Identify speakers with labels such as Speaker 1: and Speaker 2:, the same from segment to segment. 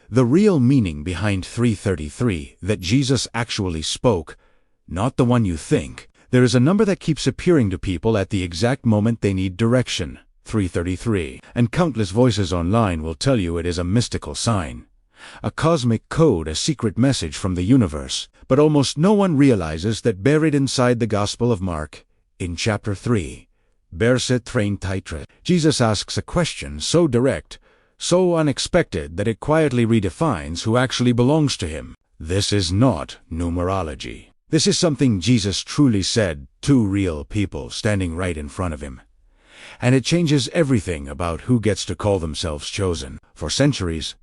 Speaker 1: The real meaning behind 333, that Jesus actually spoke, not the one you think. There is a number that keeps appearing to people at the exact moment they need direction, 333, and countless voices online will tell you it is a mystical sign. A cosmic code, a secret message from the universe. But almost no one realizes that buried inside the Gospel of Mark, in chapter 3, verset 33, Jesus asks a question so direct, so unexpected that it quietly redefines who actually belongs to him. This is not numerology. This is something Jesus truly said to real people standing right in front of him. And it changes everything about who gets to call themselves chosen. For centuries,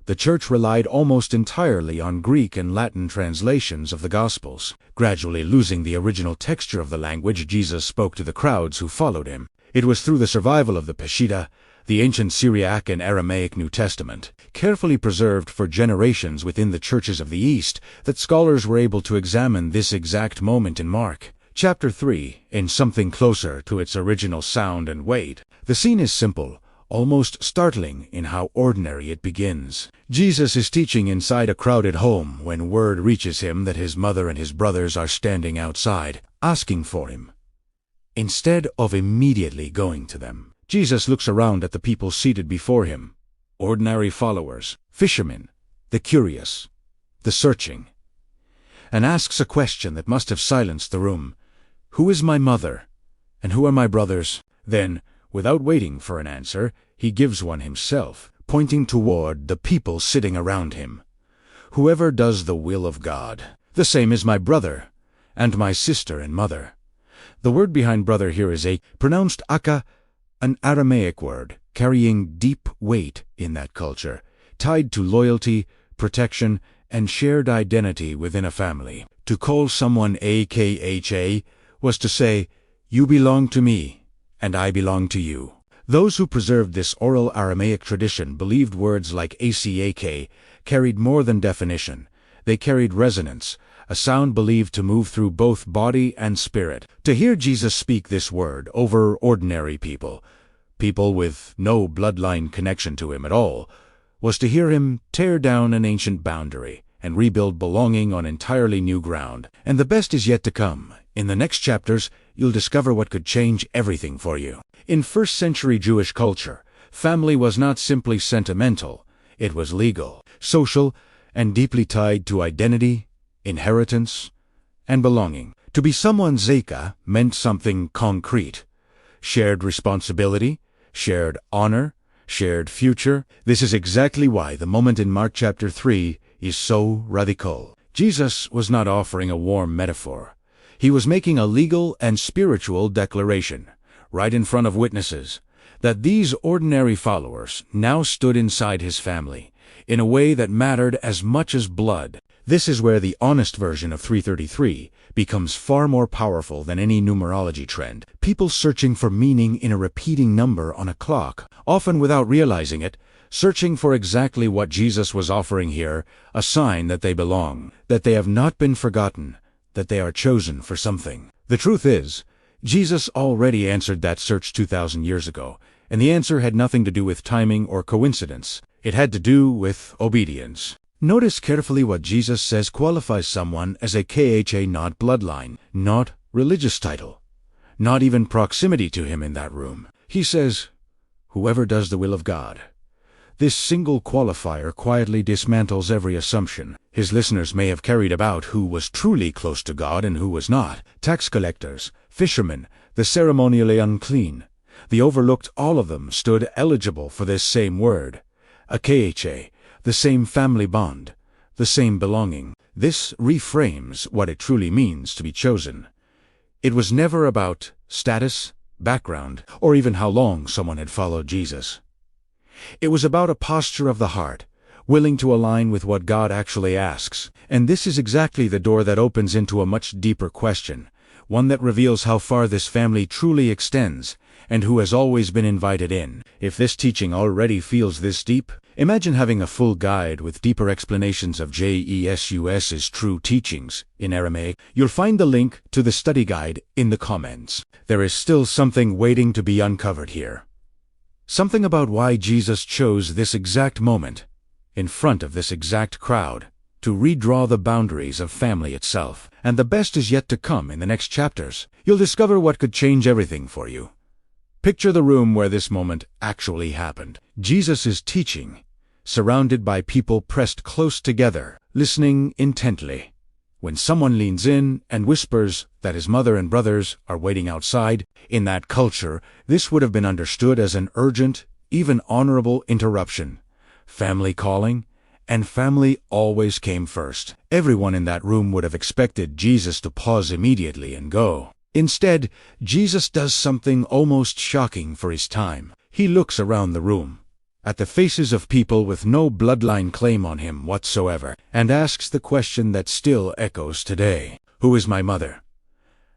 Speaker 1: the Church relied almost entirely on Greek and Latin translations of the Gospels, gradually losing the original texture of the language Jesus spoke to the crowds who followed him. It was through the survival of the Peshitta, the ancient Syriac and Aramaic New Testament, carefully preserved for generations within the churches of the East, that scholars were able to examine this exact moment in Mark, chapter 3, in something closer to its original sound and weight. The scene is simple, almost startling in how ordinary it begins. Jesus is teaching inside a crowded home when word reaches him that his mother and his brothers are standing outside, asking for him. Instead of immediately going to them, Jesus looks around at the people seated before him, ordinary followers, fishermen, the curious, the searching, and asks a question that must have silenced the room. Who is my mother, and who are my brothers? Then, without waiting for an answer, he gives one himself, pointing toward the people sitting around him. Whoever does the will of God, the same is my brother, and my sister and mother. The word behind brother here is pronounced Akha, an Aramaic word, carrying deep weight in that culture, tied to loyalty, protection, and shared identity within a family. To call someone Akha was to say, you belong to me, and I belong to you. Those who preserved this oral Aramaic tradition believed words like Akha carried more than definition. They carried resonance, a sound believed to move through both body and spirit. To hear Jesus speak this word over ordinary people, people with no bloodline connection to him at all, was to hear him tear down an ancient boundary and rebuild belonging on entirely new ground. And the best is yet to come. In the next chapters, you'll discover what could change everything for you. In first-century Jewish culture, family was not simply sentimental. It was legal, social, and deeply tied to identity, inheritance, and belonging. To be someone's Akha meant something concrete. Shared responsibility, shared honor, shared future. This is exactly why the moment in Mark chapter 3 is so radical. Jesus was not offering a warm metaphor. He was making a legal and spiritual declaration, right in front of witnesses, that these ordinary followers now stood inside his family, in a way that mattered as much as blood. This is where the honest version of 333 becomes far more powerful than any numerology trend. People searching for meaning in a repeating number on a clock, often without realizing it, searching for exactly what Jesus was offering here, a sign that they belong, that they have not been forgotten, that they are chosen for something. The truth is, Jesus already answered that search 2,000 years ago, and the answer had nothing to do with timing or coincidence. It had to do with obedience. Notice carefully what Jesus says qualifies someone as a Kha, not bloodline, not religious title, not even proximity to him in that room. He says, whoever does the will of God. This single qualifier quietly dismantles every assumption. His listeners may have carried about who was truly close to God and who was not. Tax collectors, fishermen, the ceremonially unclean. The overlooked, all of them stood eligible for this same word. A Kha, the same family bond, the same belonging. This reframes what it truly means to be chosen. It was never about status, background, or even how long someone had followed Jesus. It was about a posture of the heart, willing to align with what God actually asks. And this is exactly the door that opens into a much deeper question, one that reveals how far this family truly extends, and who has always been invited in. If this teaching already feels this deep, imagine having a full guide with deeper explanations of Jesus's true teachings in Aramaic. You'll find the link to the study guide in the comments. There is still something waiting to be uncovered here. Something about why Jesus chose this exact moment in front of this exact crowd, to redraw the boundaries of family itself. And the best is yet to come in the next chapters. You'll discover what could change everything for you. Picture the room where this moment actually happened. Jesus is teaching, surrounded by people pressed close together, listening intently. When someone leans in and whispers that his mother and brothers are waiting outside, in that culture, this would have been understood as an urgent, even honorable interruption. Family calling, and family always came first. Everyone in that room would have expected Jesus to pause immediately and go. Instead, Jesus does something almost shocking for his time. He looks around the room, at the faces of people with no bloodline claim on him whatsoever, and asks the question that still echoes today. Who is my mother?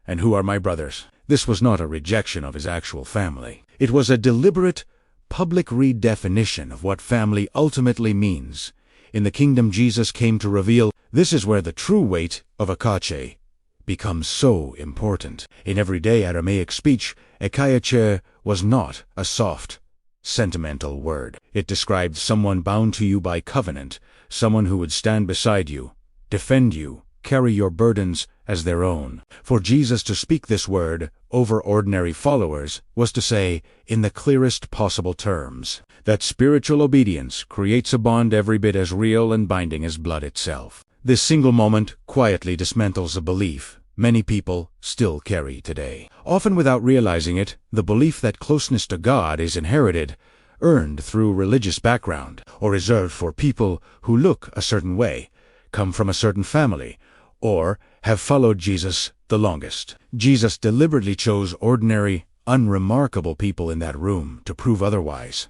Speaker 1: And who are my brothers? This was not a rejection of his actual family. It was a deliberate, public redefinition of what family ultimately means. In the kingdom Jesus came to reveal, this is where the true weight of Akha becomes so important. In everyday Aramaic speech, Akha was not a soft, sentimental word. It described someone bound to you by covenant, someone who would stand beside you, defend you, carry your burdens as their own. For Jesus to speak this word over ordinary followers was to say, in the clearest possible terms, that spiritual obedience creates a bond every bit as real and binding as blood itself. This single moment quietly dismantles a belief many people still carry today. Often without realizing it, the belief that closeness to God is inherited, earned through religious background, or reserved for people who look a certain way, come from a certain family, or have followed Jesus the longest. Jesus deliberately chose ordinary, unremarkable people in that room to prove otherwise.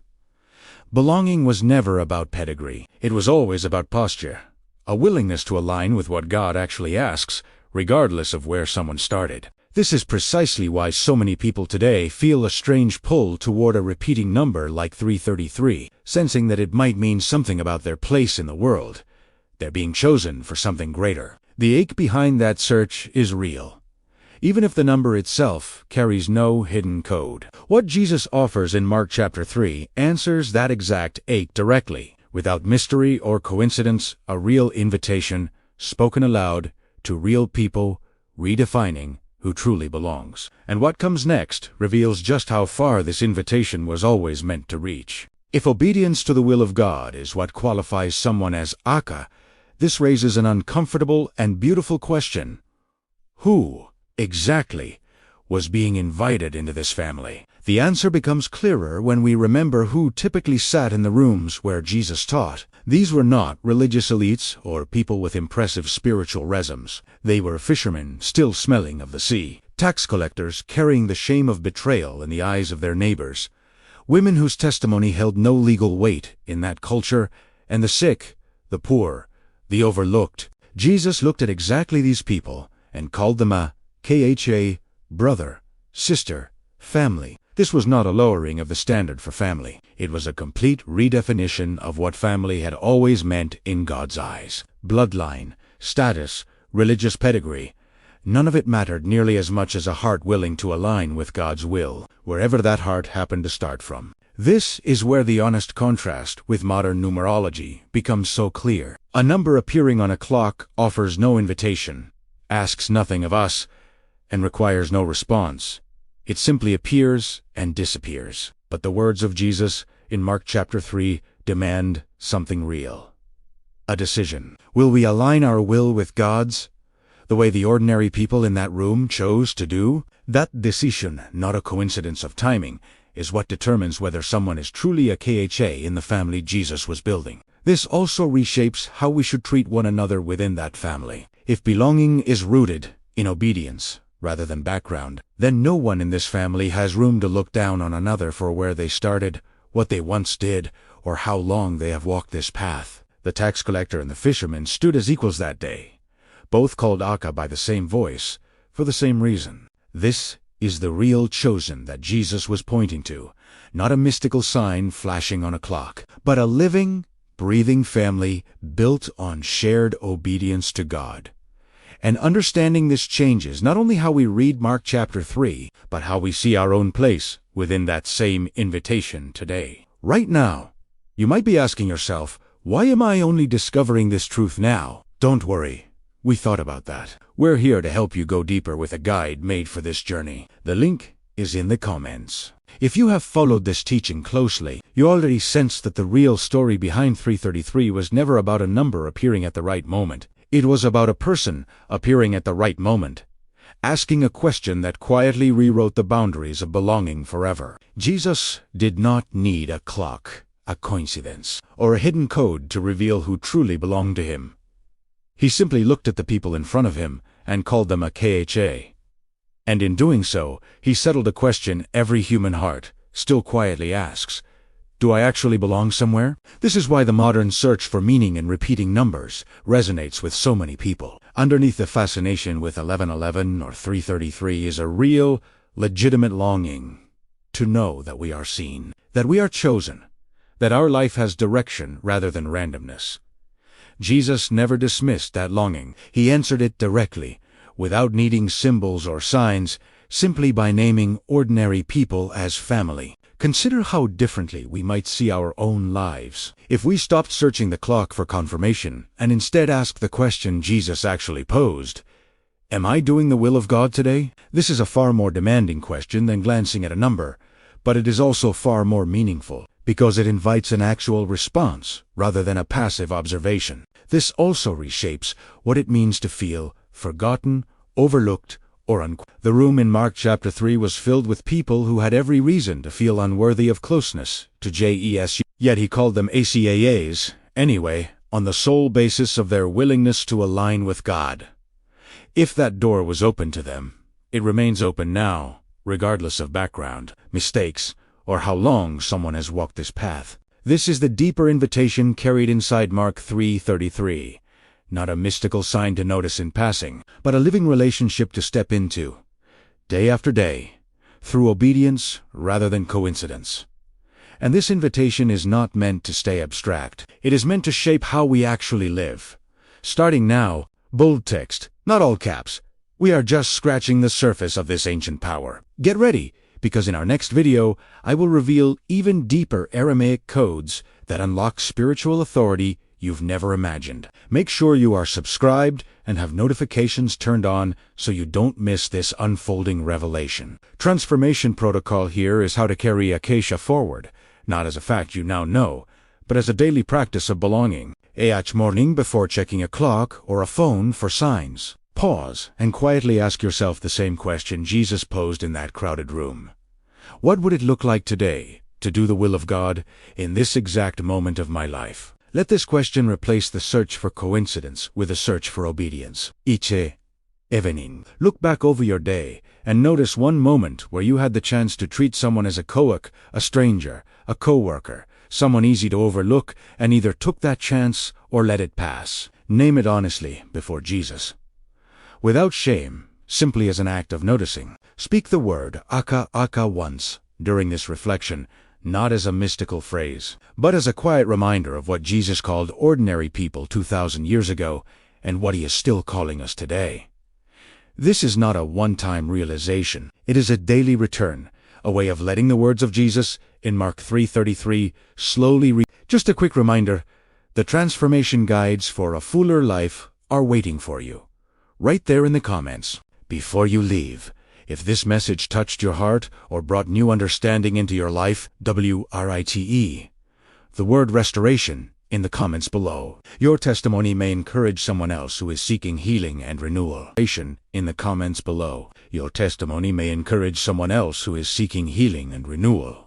Speaker 1: Belonging was never about pedigree. It was always about posture, a willingness to align with what God actually asks, regardless of where someone started. This is precisely why so many people today feel a strange pull toward a repeating number like 333, sensing that it might mean something about their place in the world. They're being chosen for something greater. The ache behind that search is real, even if the number itself carries no hidden code. What Jesus offers in Mark chapter 3 answers that exact ache directly, without mystery or coincidence, a real invitation, spoken aloud, to real people, redefining who truly belongs. And what comes next reveals just how far this invitation was always meant to reach. If obedience to the will of God is what qualifies someone as Akha, this raises an uncomfortable and beautiful question. Who, exactly, was being invited into this family? The answer becomes clearer when we remember who typically sat in the rooms where Jesus taught. These were not religious elites or people with impressive spiritual resumes. They were fishermen still smelling of the sea, tax collectors carrying the shame of betrayal in the eyes of their neighbors, women whose testimony held no legal weight in that culture, and the sick, the poor, the overlooked. Jesus looked at exactly these people and called them a Kha, brother, sister, family. This was not a lowering of the standard for family. It was a complete redefinition of what family had always meant in God's eyes. Bloodline, status, religious pedigree, none of it mattered nearly as much as a heart willing to align with God's will, wherever that heart happened to start from. This is where the honest contrast with modern numerology becomes so clear. A number appearing on a clock offers no invitation, asks nothing of us, and requires no response. It simply appears and disappears. But the words of Jesus in Mark chapter 3 demand something real. A decision. Will we align our will with God's, the way the ordinary people in that room chose to do? That decision, not a coincidence of timing, is what determines whether someone is truly a Kha in the family Jesus was building. This also reshapes how we should treat one another within that family. If belonging is rooted in obedience rather than background, then no one in this family has room to look down on another for where they started, what they once did, or how long they have walked this path. The tax collector and the fisherman stood as equals that day, both called Akha by the same voice, for the same reason. This is the real chosen that Jesus was pointing to, not a mystical sign flashing on a clock, but a living, breathing family built on shared obedience to God. And understanding this changes not only how we read Mark chapter 3, but how we see our own place within that same invitation today. Right now, you might be asking yourself, Why am I only discovering this truth now? Don't worry. We thought about that. We're here to help you go deeper with a guide made for this journey. The link is in the comments. If you have followed this teaching closely, you already sense that the real story behind 333 was never about a number appearing at the right moment. It was about a person appearing at the right moment, asking a question that quietly rewrote the boundaries of belonging forever. Jesus did not need a clock, a coincidence, or a hidden code to reveal who truly belonged to him. He simply looked at the people in front of him and called them Akha. And in doing so, he settled a question every human heart still quietly asks: do I actually belong somewhere? This is why the modern search for meaning in repeating numbers resonates with so many people. Underneath the fascination with 1111 or 333 is a real, legitimate longing to know that we are seen, that we are chosen, that our life has direction rather than randomness. Jesus never dismissed that longing. He answered it directly, without needing symbols or signs, simply by naming ordinary people as family. Consider how differently we might see our own lives if we stopped searching the clock for confirmation and instead asked the question Jesus actually posed: am I doing the will of God today? This is a far more demanding question than glancing at a number, but it is also far more meaningful, because it invites an actual response rather than a passive observation. This also reshapes what it means to feel forgotten, overlooked, or The room in Mark chapter 3 was filled with people who had every reason to feel unworthy of closeness to Jesus, yet he called them ACAAs anyway, on the sole basis of their willingness to align with God. If that door was open to them, it remains open now, regardless of background, mistakes, or how long someone has walked this path. This is the deeper invitation carried inside Mark 3:33. Not a mystical sign to notice in passing, but a living relationship to step into, day after day, through obedience rather than coincidence. And this invitation is not meant to stay abstract. It is meant to shape how we actually live. Starting now, bold text, not all caps. We are just scratching the surface of this ancient power. Get ready, because in our next video, I will reveal even deeper Aramaic codes that unlock spiritual authority you've never imagined. Make sure you are subscribed and have notifications turned on so you don't miss this unfolding revelation. Transformation protocol here is how to carry Akha forward, not as a fact you now know, but as a daily practice of belonging. Each morning before checking a clock or a phone for signs, pause and quietly ask yourself the same question Jesus posed in that crowded room. What would it look like today to do the will of God in this exact moment of my life? Let this question replace the search for coincidence with a search for obedience. Evening. Look back over your day and notice one moment where you had the chance to treat someone as a coworker, a stranger, a co-worker, someone easy to overlook, and either took that chance or let it pass. Name it honestly before Jesus, without shame, simply as an act of noticing. Speak the word Akha once during this reflection, not as a mystical phrase, but as a quiet reminder of what Jesus called ordinary people 2,000 years ago and what he is still calling us today. This is not a one-time realization. It is a daily return, a way of letting the words of Jesus in Mark 3:33 slowly Just a quick reminder, the transformation guides for a fuller life are waiting for you, right there in the comments. Before you leave, if this message touched your heart or brought new understanding into your life, WRITE, the word restoration in the comments below. Your testimony may encourage someone else who is seeking healing and renewal. In the comments below. Your testimony may encourage someone else who is seeking healing and renewal.